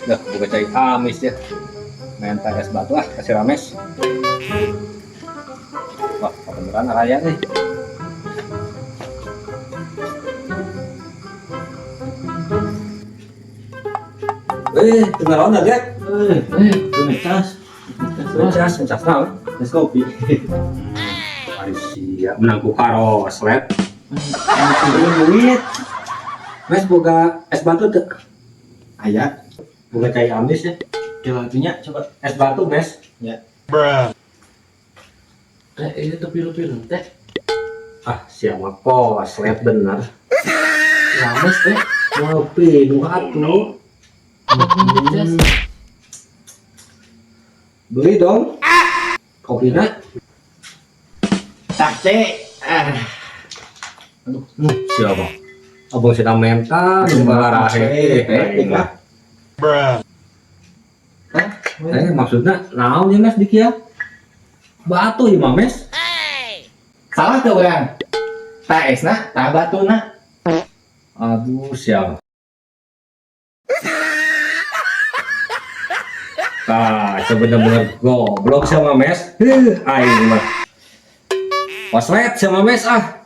Dah, buka cai amis ya. Main es batu ah, kasih rames. Wah, beneran raya nih. Kenalan ada? Mecas. Mencas naon? Es kopi. Ari sia menangku karo slet. Duit. Mes boga es batu teu? Aya. Boga cai amis ya. Kilatunya coba. Es batu, Mes. Ya. Teh, ini tuh pilu-pilu teh. Ah, siapa kok slet bener. Rames teh. Ngopi nu atuh. Mecas. Beli dong. Kopinya. Tace. Siapa? Abang sedang mental, nunggu rahe. Maksudnya naon ya Mes dikieu? Batu ya Mes. Salah tuh orang. Tak esna, tak batuna. Aduh, siapa? Ah, bener-bener goblok sama Mes. Aing mah. Waslet sama Mes ah.